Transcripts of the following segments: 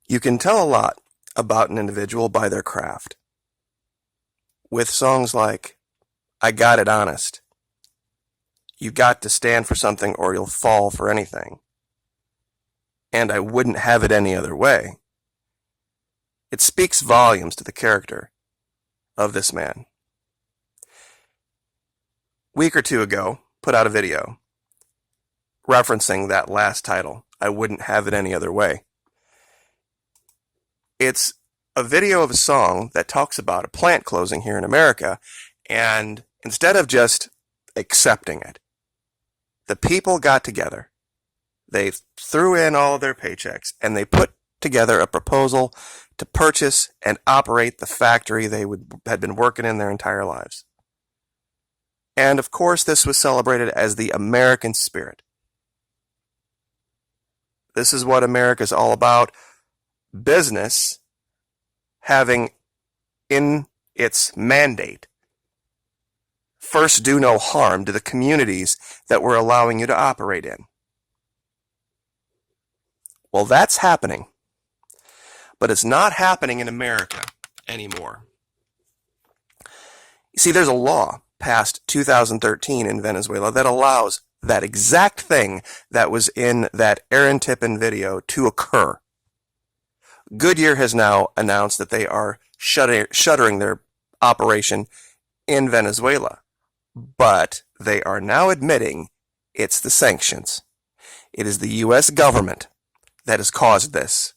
You can tell a lot about an individual by their craft. With songs like, I Got It Honest, You Got to Stand for Something or You'll Fall for Anything, and I Wouldn't Have It Any Other Way, it speaks volumes to the character of this man. A week or two ago, put out a video referencing that last title, I Wouldn't Have It Any Other Way. It's a video of a song that talks about a plant closing here in America, and instead of just accepting it, the people got together. They threw in all of their paychecks, and they put together a proposal to purchase and operate the factory they had been working in their entire lives. And of course, this was celebrated as the American spirit. This is what America's all about. Business having in its mandate, first do no harm to the communities that we're allowing you to operate in. Well, that's happening. But it's not happening in America anymore. You see, there's a law passed 2013 in Venezuela that allows that exact thing that was in that Aaron Tippin video to occur. Goodyear has now announced that they are shuttering their operation in Venezuela, but they are now admitting it's the sanctions. It is the U.S. government that has caused this.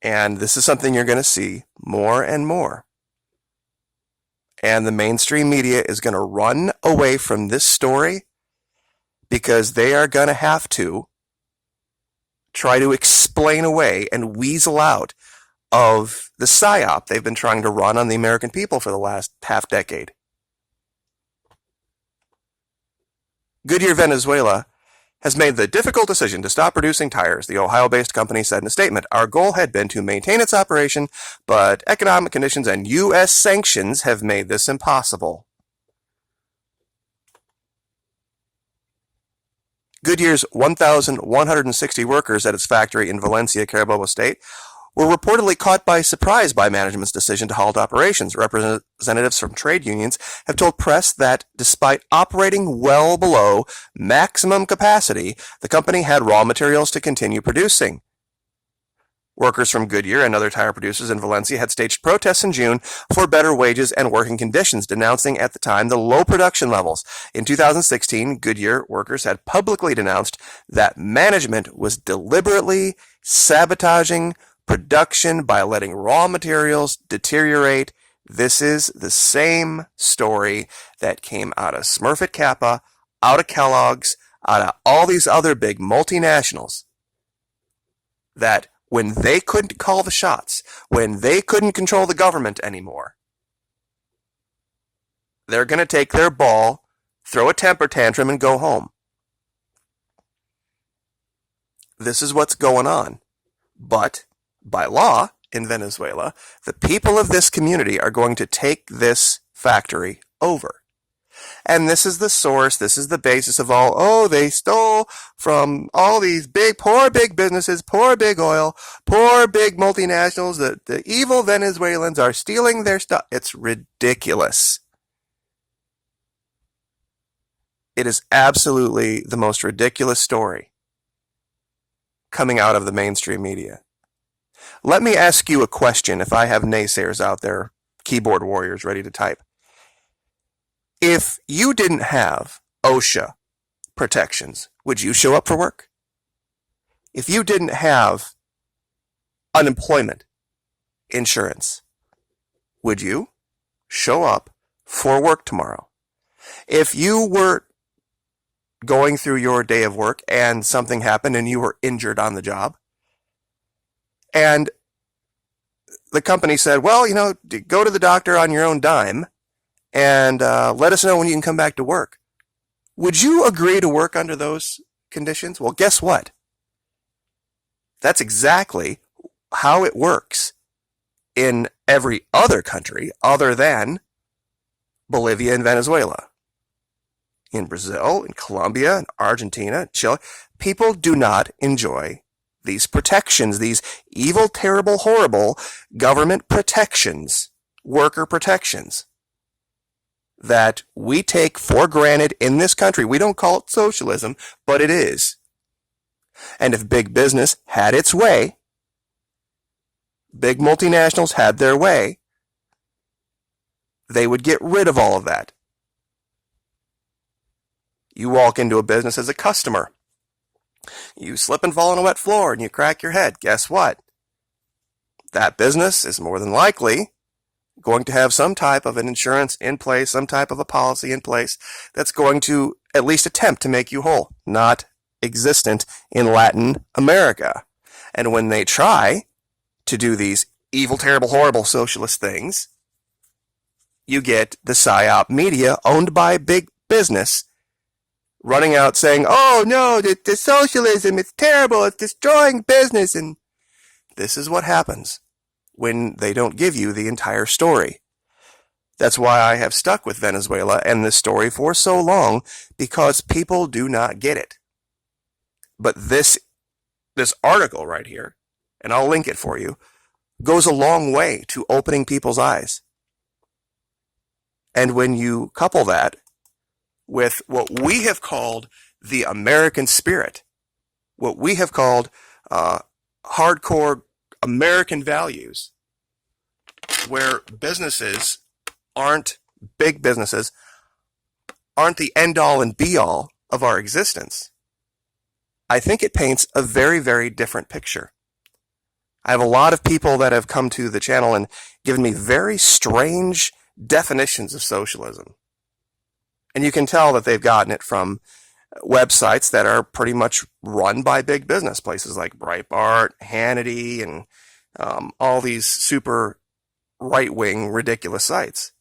And this is something you're going to see more and more. And the mainstream media is going to run away from this story because they are going to have to try to explain away and weasel out of the psyop they've been trying to run on the American people for the last half decade. Goodyear Venezuela has made the difficult decision to stop producing tires, the Ohio-based company said in a statement. Our goal had been to maintain its operation, but economic conditions and U.S. sanctions have made this impossible. Goodyear's 1,160 workers at its factory in Valencia, Carabobo State, were reportedly caught by surprise by management's decision to halt operations. Representatives from trade unions have told press that despite operating well below maximum capacity, the company had raw materials to continue producing. Workers from Goodyear and other tire producers in Valencia had staged protests in June for better wages and working conditions, denouncing at the time the low production levels. In 2016, Goodyear workers had publicly denounced that management was deliberately sabotaging production by letting raw materials deteriorate. This is the same story that came out of Smurfit Kappa, out of Kellogg's, out of all these other big multinationals, that when they couldn't call the shots, when they couldn't control the government anymore, they're going to take their ball, throw a temper tantrum, and go home. This is what's going on. But by law in Venezuela, the people of this community are going to take this factory over. And this is the source, this is the basis of all, oh, they stole from all these poor big businesses, poor big oil, poor big multinationals, the evil Venezuelans are stealing their stuff. It's ridiculous. It is absolutely the most ridiculous story coming out of the mainstream media. Let me ask you a question if I have naysayers out there, keyboard warriors ready to type. If you didn't have OSHA protections, would you show up for work? If you didn't have unemployment insurance, would you show up for work tomorrow? If you were going through your day of work and something happened and you were injured on the job, and the company said, well, go to the doctor on your own dime and let us know when you can come back to work. Would you agree to work under those conditions? Well, guess what? That's exactly how it works in every other country other than Bolivia and Venezuela. In Brazil, in Colombia, in Argentina, Chile, people do not enjoy these protections, these evil, terrible, horrible government protections, worker protections that we take for granted in this country. We don't call it socialism, but it is. And if big business had its way, big multinationals had their way, they would get rid of all of that. You walk into a business as a customer. You slip and fall on a wet floor and you crack your head. Guess what? That business is more than likely going to have some type of an insurance in place, some type of a policy in place that's going to at least attempt to make you whole. Not existent in Latin America. And when they try to do these evil, terrible, horrible socialist things, you get the PSYOP media owned by big business running out saying, oh no, the socialism is terrible, it's destroying business. And this is what happens when they don't give you the entire story. That's why I have stuck with Venezuela and this story for so long, because people do not get it. But this article right here, and I'll link it for you, goes a long way to opening people's eyes. And when you couple that with what we have called the American spirit, what we have called hardcore American values, where businesses big businesses aren't the end-all and be-all of our existence, I think it paints a very, very different picture. I have a lot of people that have come to the channel and given me very strange definitions of socialism. And you can tell that they've gotten it from websites that are pretty much run by big business, places like Breitbart, Hannity, and all these super right-wing, ridiculous sites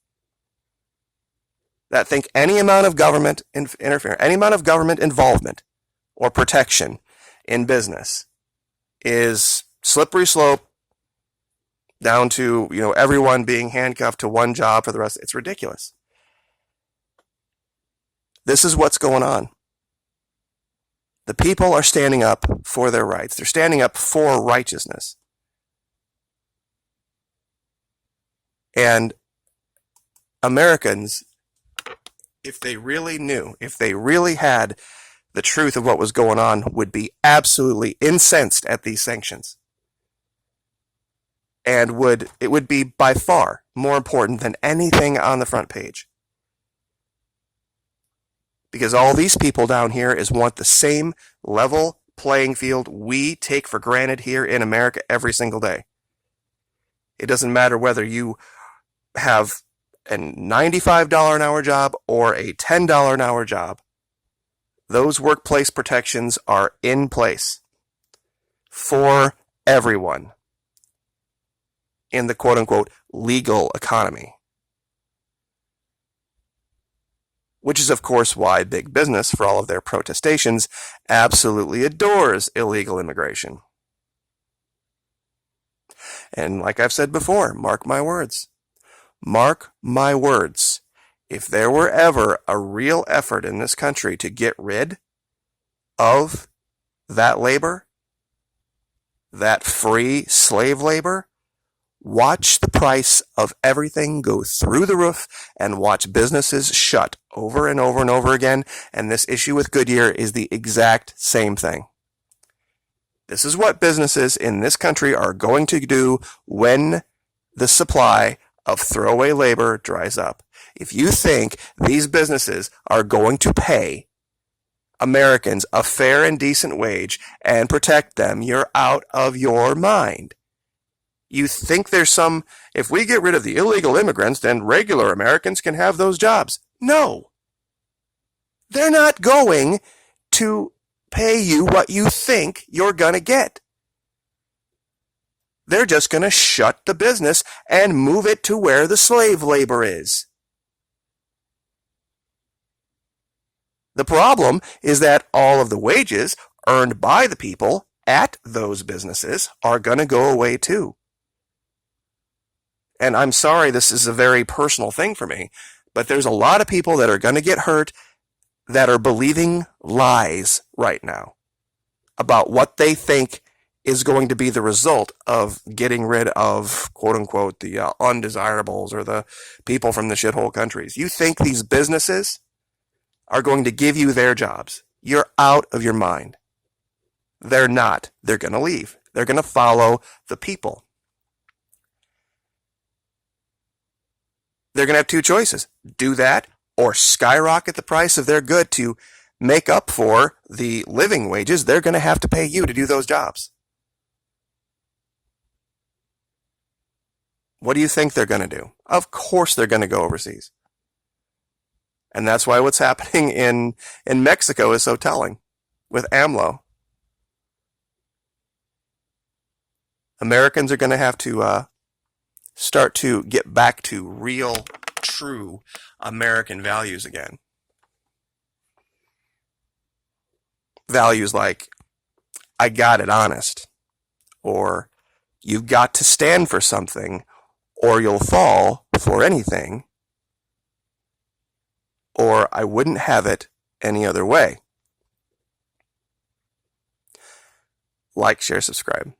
that think any amount of government interference, any amount of government involvement or protection in business is slippery slope down to, everyone being handcuffed to one job for the rest. It's ridiculous. This is what's going on. The people are standing up for their rights. They're standing up for righteousness. And Americans, if they really knew, if they really had the truth of what was going on, would be absolutely incensed at these sanctions. And it would be by far more important than anything on the front page. Because all these people down here want the same level playing field we take for granted here in America every single day. It doesn't matter whether you have a $95 an hour job or a $10 an hour job. Those workplace protections are in place for everyone in the quote-unquote legal economy. Which is, of course, why big business, for all of their protestations, absolutely adores illegal immigration. And like I've said before, mark my words. Mark my words. If there were ever a real effort in this country to get rid of that labor, that free slave labor, watch the price of everything go through the roof and watch businesses shut over and over and over again. And this issue with Goodyear is the exact same thing. This is what businesses in this country are going to do when the supply of throwaway labor dries up. If you think these businesses are going to pay Americans a fair and decent wage and protect them, you're out of your mind. You think there's if we get rid of the illegal immigrants, then regular Americans can have those jobs. No. They're not going to pay you what you think you're going to get. They're just going to shut the business and move it to where the slave labor is. The problem is that all of the wages earned by the people at those businesses are going to go away too. And I'm sorry, this is a very personal thing for me, but there's a lot of people that are going to get hurt that are believing lies right now about what they think is going to be the result of getting rid of, quote unquote, the undesirables or the people from the shithole countries. You think these businesses are going to give you their jobs? You're out of your mind. They're not. They're going to leave. They're going to follow the people. They're going to have two choices. Do that or skyrocket the price of their good to make up for the living wages they're going to have to pay you to do those jobs. What do you think they're going to do? Of course they're going to go overseas. And that's why what's happening in Mexico is so telling with AMLO. Americans are going to have to start to get back to real, true American values again. Values like, I got it honest, or you've got to stand for something, or you'll fall for anything, or I wouldn't have it any other way. Like, share, subscribe.